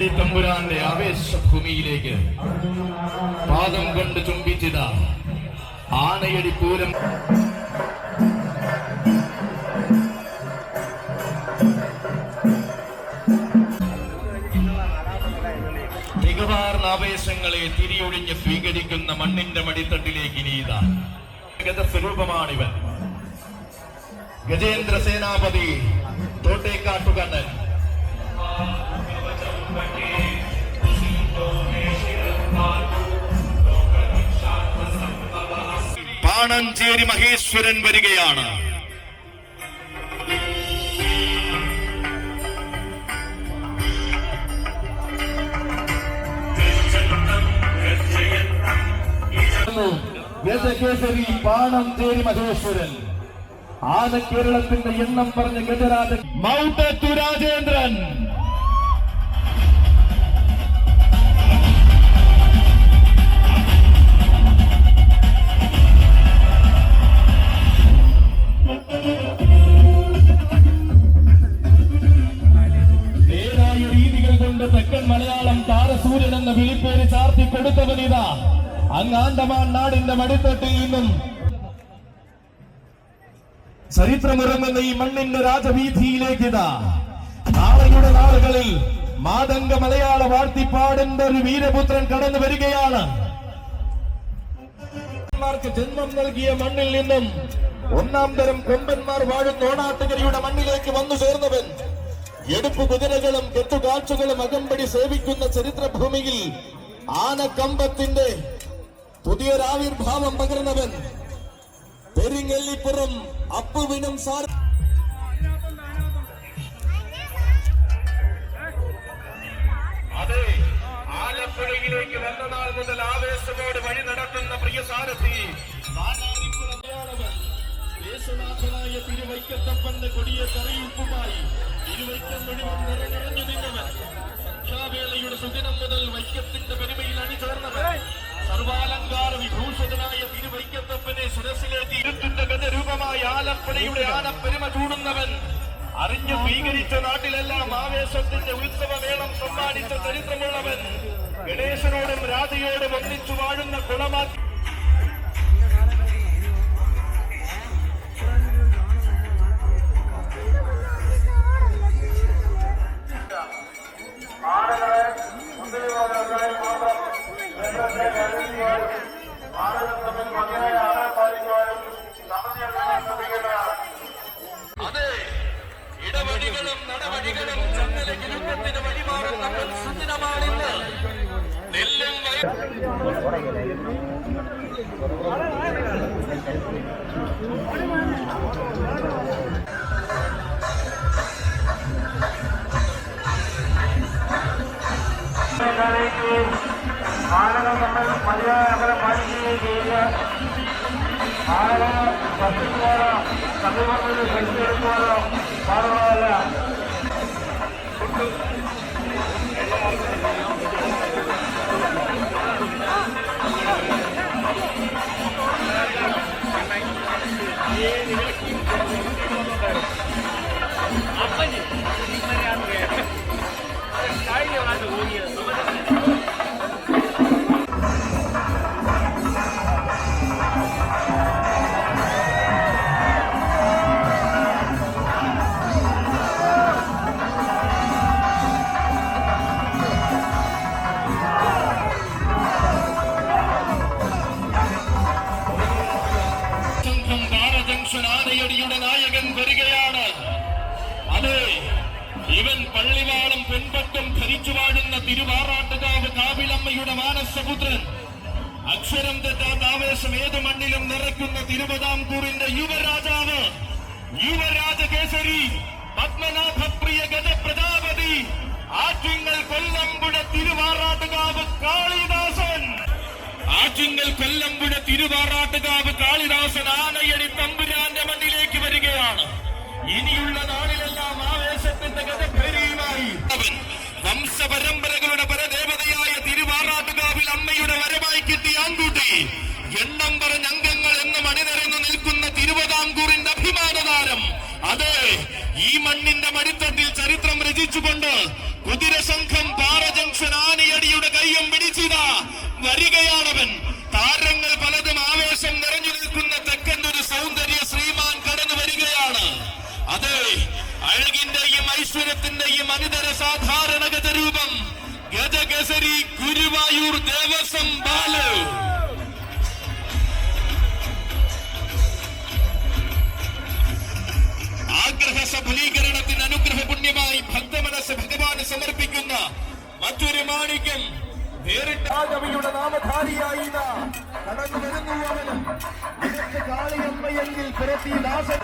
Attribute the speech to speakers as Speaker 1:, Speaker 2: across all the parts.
Speaker 1: ആനയടി തമ്പുരാന്റെ ആവേശഭൂമിയിലേക്ക് പാദം കൊണ്ട് ചുംബിച്ചിത ആനയടി പൂരം. മികവാർന്ന ആവേശങ്ങളെ തിരിയൊഴിഞ്ഞ് സ്വീകരിക്കുന്ന മണ്ണിന്റെ മടിത്തട്ടിലേക്ക് ഇനിയതാ സ്വരൂപമാണിവൻ. ഗജേന്ദ്ര സേനാപതി തോട്ടേക്കാട്ടുകണ്ണൻ. പാണഞ്ചേരി മഹേശ്വരൻ വരികയാണ്. ഗജകേസരി പാണഞ്ചേരി മഹേശ്വരൻ. ആനക്കേരളത്തിന്റെ എണ്ണം പറഞ്ഞ ഗജരാജൻ മൗട്ടത്തു രാജേന്ദ്രൻ. നേരായ രീതികൾ കൊണ്ട് തെക്കൻ മലയാളം താരസൂര്യൻ എന്ന വിളിപ്പേര് ചാർത്തി കൊടുത്തവനിതാ അങ്ങ് ആൻഡമാൻ നാടിന്റെ മടിത്തട്ടിൽ നിന്നും ചരിത്രമിറങ്ങുന്ന ഈ മണ്ണിന്റെ രാജവീഥിയിലേക്ക് ഇതാ നാളെയുടെ നാളുകളിൽ മാതംഗ മലയാള വാഴ്ത്തിപ്പാടിന്റെ ഒരു വീരപുത്രൻ കടന്നു വരികയാണ്. ജന്മം നൽകിയ മണ്ണിൽ നിന്നും ഒന്നാം തരം കൊമ്പന്മാർ വാഴുന്ന ഓണാട്ടുകരയുടെ മണ്ണിലേക്ക് വന്നു ചേർന്നവൻ. എടുപ്പു കുതിരകളും കെട്ടുകാഴ്ചകളും അകമ്പടി സേവിക്കുന്ന ചരിത്രഭൂമിയിൽ ആനക്കമ്പത്തിന്റെ പുതിയൊരാവിർഭാവം പകർന്നവൻ. പെരിങ്ങല്ലിപ്പുറം അപ്പുവിനും സാർ അതെ, ആലപ്പുഴയിലേക്ക് വന്ന നാൾ മുതൽ ആവേശത്തോട് വഴി നടത്തുന്ന പ്രിയ സാരഥി യേശുനാഥനായ തിരുവൈക്കത്തപ്പന്റെ കൊടിയ കറിയുപ്പുമായി തിരുവൈക്കം മുഴുവൻ നിറഞ്ഞു നിന്നവൻ. വേളയുടെ സുദിനം മുതൽ വൈക്കത്തിന്റെ പെരുമയിൽ അണിചേർന്നവൻ. സർവാലങ്കാര വിഭൂഷണനായ തിരുവൈക്കത്തപ്പനെ ശിരസിലേറ്റി ഇരുത്തിന്റെ ഗജരൂപമായ ആലപ്പുഴയുടെ ആനപ്പെരുമ ചൂടുന്നവൻ. അറിഞ്ഞു സ്വീകരിച്ച നാട്ടിലെല്ലാം ആവേശത്തിന്റെ ഉത്സവമേളം സമ്മാനിച്ച ചരിത്രമുള്ളവൻ. ഗണേശനോടും രാധയോടും ഒന്നിച്ചു വാഴുന്ന കുളമാക്കി അതെ, ഇടവഴികളും നടവഴികളും ചങ്ങലകിലുക്കത്തിന് വഴിമാറുന്ന സുദിനമാണിന്ന്. നെല്ലും
Speaker 2: ആളുകൾ നമ്മൾ മതിയായ അവരെ പാലിക്കുകയും ചെയ്യുക. ആളുകൾ കത്തിക്കുവാനോ സമീപത്തിൽ ശക്തിയെടുക്കുവാനോ പാടുള്ളതല്ല.
Speaker 1: ആനയടിയുടെ നായകൻ വരികയാണ്. അതെ, ഇവൻ പള്ളിവാളം പെൺപട്ടം ധരിച്ചു വാഴുന്ന തിരുവാറാട്ടുകാവ് കാവിലമ്മയുടെ മാനസപുത്രൻ. അക്ഷരം തെറ്റാത്ത ആവേശം ഏത് മണ്ണിലും നിറയ്ക്കുന്ന തിരുവിതാംകൂറിന്റെ യുവരാജാവ്, യുവരാജകേസരി, പത്മനാഭപ്രിയ ഗജപ്രജാപതി, ആറ്റിങ്ങൽ കൊല്ലമ്പുഴ തിരുവാറാട്ടുകാവ് കാളിദാസൻ. ആറ്റിങ്ങൽ കൊല്ലമ്പുഴ തിരുവാറാട്ടുകാവ് കാളിദാസൻ ആനയടി തമ്പുരാന്റെ മണ്ണിലേക്ക് വരികയാണ്. ഇനിയുള്ള നാളിലെല്ലാം ആവേശത്തിന്റെ ഗജഭേരിയുമായി അവൻ വംശപരമ്പരകളുടെ പരദേവതയായ തിരുവാറാട്ടുകാവിൽ അമ്മയുടെ വരമായി കിട്ടിയ ആൺകുട്ടി. എണ്ണം പറഞ്ഞ അംഗങ്ങൾ എന്ന് മണിനിറഞ്ഞു നിൽക്കുന്ന തിരുവിതാംകൂറിന്റെ അഭിമാനതാരം. അതെ, ഈ മണ്ണിന്റെ മടിത്തട്ടിൽ ചരിത്രം രചിച്ചുകൊണ്ട് കുതിരസംഘം പാറജ അസാധാരണ ഗജരൂപം ഗജകേസരി ഗുരുവായൂർ ദേവസ്വം ബാല്. ആഗ്രഹ സഫലീകരണത്തിന് അനുഗ്രഹ പുണ്യമായി ഭക്തമനസ് ഭഗവാന് സമർപ്പിക്കുന്ന മറ്റൊരു മാണിക്യം കവിയുടെ നാമധാരിയായി കടന്നു വരുന്നു. അവനും നിനക്ക് കാളിയമ്മയെങ്കിൽ പുറത്തി ദാസൻ.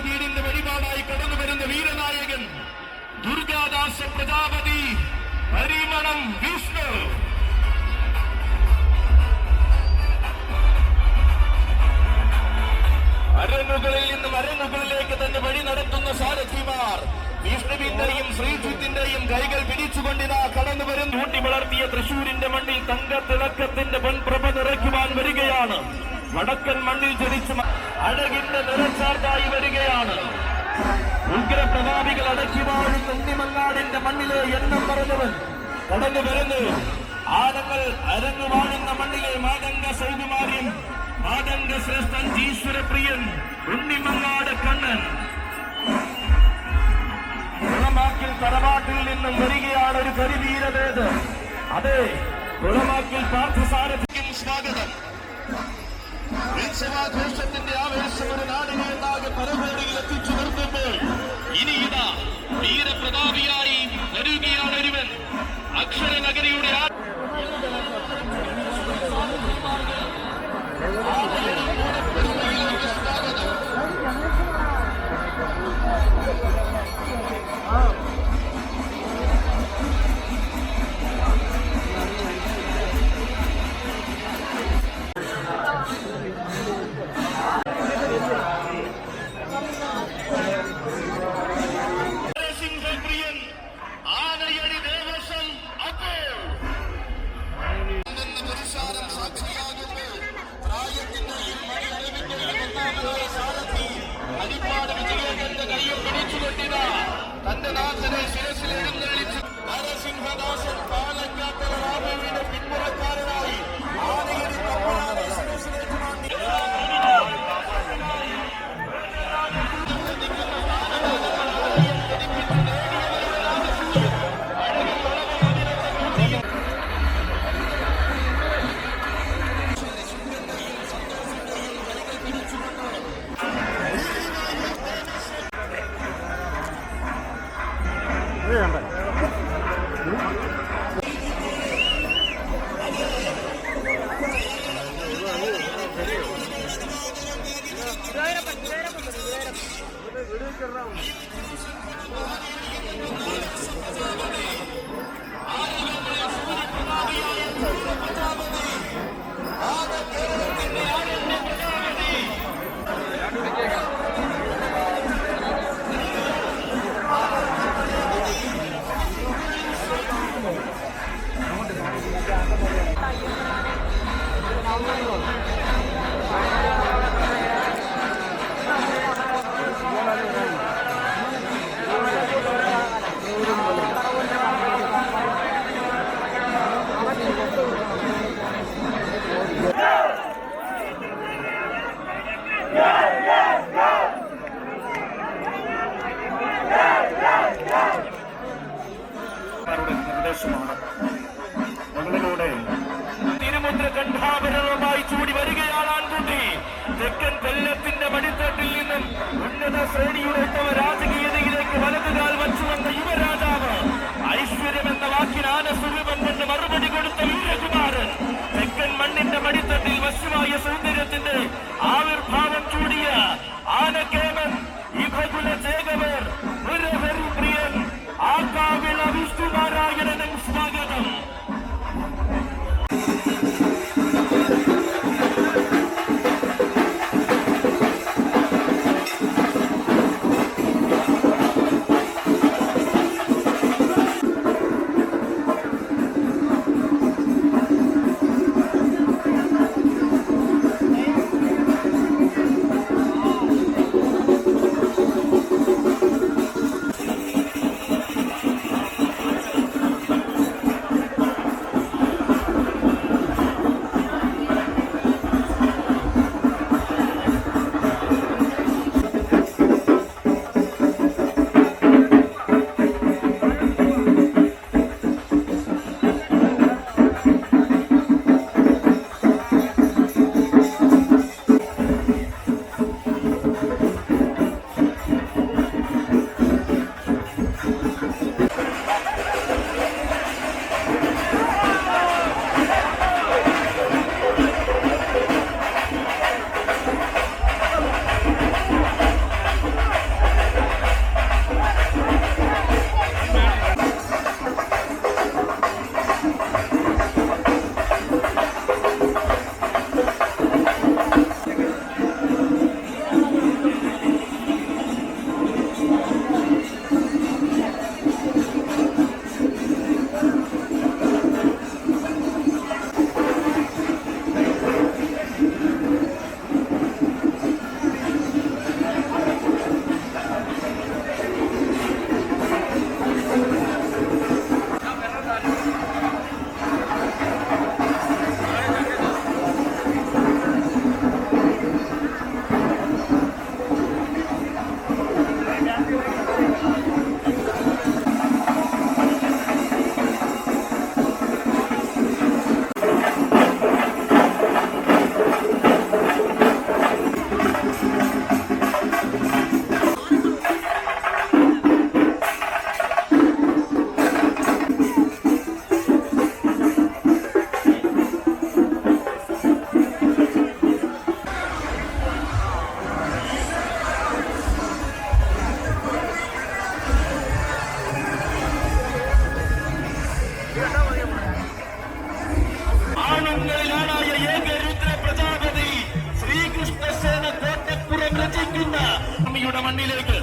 Speaker 1: വീടിന്റെ വഴിപാടായി കടന്നു വരുന്ന വീരനായകൻ ദുർഗാദാസ പ്രജാപതി പരിമളം വിഷ്ണു. അരങ്ങുകളിൽ നിന്നും അരങ്ങുകളിലേക്ക് തന്നെ വഴി നടത്തുന്ന സാരഥിമാർ വിഷ്ണുവിന്റെയും ശ്രീജിത്തിന്റെയും കൈകൾ പിടിച്ചുകൊണ്ടിതാ കടന്നു വരുന്ന ഊട്ടി വളർത്തിയ തൃശൂരിന്റെ മണ്ണിൽ തങ്കത്തിളക്കത്തിന്റെ പൊൻപ്രഭ നിറയ്ക്കുവാൻ വരികയാണ്. വടക്കൻ മണ്ണിൽ ജനിച്ചു അഴകിന്റെ നിറച്ചാർത്തായി വരികയാണ്. ഉഗ്രപ്രതാപികൾ അടക്കി വാഴുന്ന ഉണ്ണിമങ്ങാടിന്റെ മണ്ണിലെ എണ്ണം പറഞ്ഞവൻ കടന്നു വരുന്നു. ആനങ്ങൾ അരങ്ങു വാഴുന്ന മണ്ണിലെ മാതംഗ സൗകുമാര്യം മാതംഗ ശ്രേഷ്ഠൻ ഈശ്വരപ്രിയൻ ഉണ്ണിമങ്ങാട് കണ്ണൻ. കുളമാക്കിൽ തറവാട്ടിൽ നിന്നും വരികയാണ് ഒരു കരിവീരവേദ്. അതെ, കുളമാക്കിൽ പാർത്ഥസാരഥിക്കും സ്വാഗതം. ഉത്സവാഘോഷത്തിന്റെ ആവേശം ഒരു നാടിനെ എന്നാകെ പരകോടിയിൽ എത്തിച്ചു നിർത്തുമ്പോൾ ഇനി ഇതാ വീരപ്രതാപിയായി വരികയാണ് ഒരുവൻ. അക്ഷരനഗരിയുടെ തന്റെ നാഥനെ ശിരസിൽ എഴുന്നള്ളിച്ച് നരസിംഹദാസൻ പാലക്കാട്ട് റാമുവിന്റെ പിന്മുറക്കാരനായി ആനയടി തമ്പുരാനെ ശിരസിലേക്ക് മാറ്റി നിർദ്ദേശമാണ്. ഞങ്ങളിലൂടെ തിരുമുദ്ര കണ്ഠാഭരണമായി ചൂടി വരികയാണ് ആൺകുട്ടി. തെക്കൻ കൊല്ലത്തിന്റെ മടിത്തട്ടിൽ നിന്നും ഉന്നത ശ്രേണിയുടെ രാജകീയതയിലേക്ക് വലതുകാൽ വച്ചു വന്ന യുവരാജാവ്, ഐശ്വര്യം എന്ന വാക്കിന് ആനസ്വരൂപം കൊണ്ട് മറുപടി കൊടുത്ത വീരകുമാരൻ, തെക്കൻ മണ്ണിന്റെ മടിത്തട്ടിൽ വശ്യമായ സൗന്ദര്യത്തിന്റെ ആവിർഭാവം ചൂടിയ ആനക്കേമൻ ഇഭകുല ചേകവർ മുരഹരി പ്രിയൻ ആകാവിള വിഷ്ണുനാരായണനും സ്വാഗതം. പേരൂരുടെ മണ്ണിലേക്ക്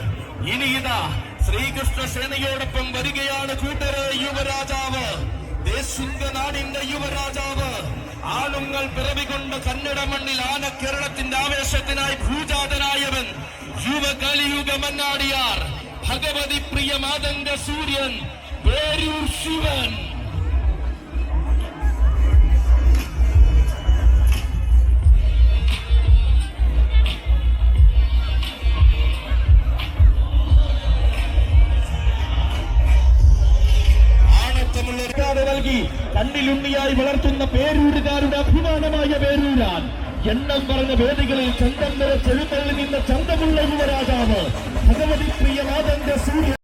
Speaker 1: ഇനി ഇതാ ശ്രീകൃഷ്ണ സേനയോടൊപ്പം വരികയാണ് കൂട്ടരെ. യുവരാജാവ്, ദേശിംഗനാടിന്റെ യുവരാജാവ്, ആളുങ്ങൾ പിറവികൊണ്ട കന്നഡ മണ്ണിൽ ആന കേരളത്തിന്റെ ആവേശത്തിനായി ഭൂജാതനായവൻ, യുവ കലിയുഗ മന്നാടിയാർ, ഭഗവതി പ്രിയ മാതംഗ സൂര്യൻ, പേരൂർ ശിവൻ. നൽകി കണ്ണിലുണ്ണിയായി വളർത്തുന്ന പേരൂരുകാരുടെ അഭിമാനമായ പേരൂരാൻ, എണ്ണം പറഞ്ഞ വേദികളിൽ ചന്തം നിറച്ചെഴുന്നള്ളി നിന്ന ചന്തമുള്ള യുവരാജാവ്, ഭഗവതി പ്രിയ മാതംഗ സൂര്യൻ.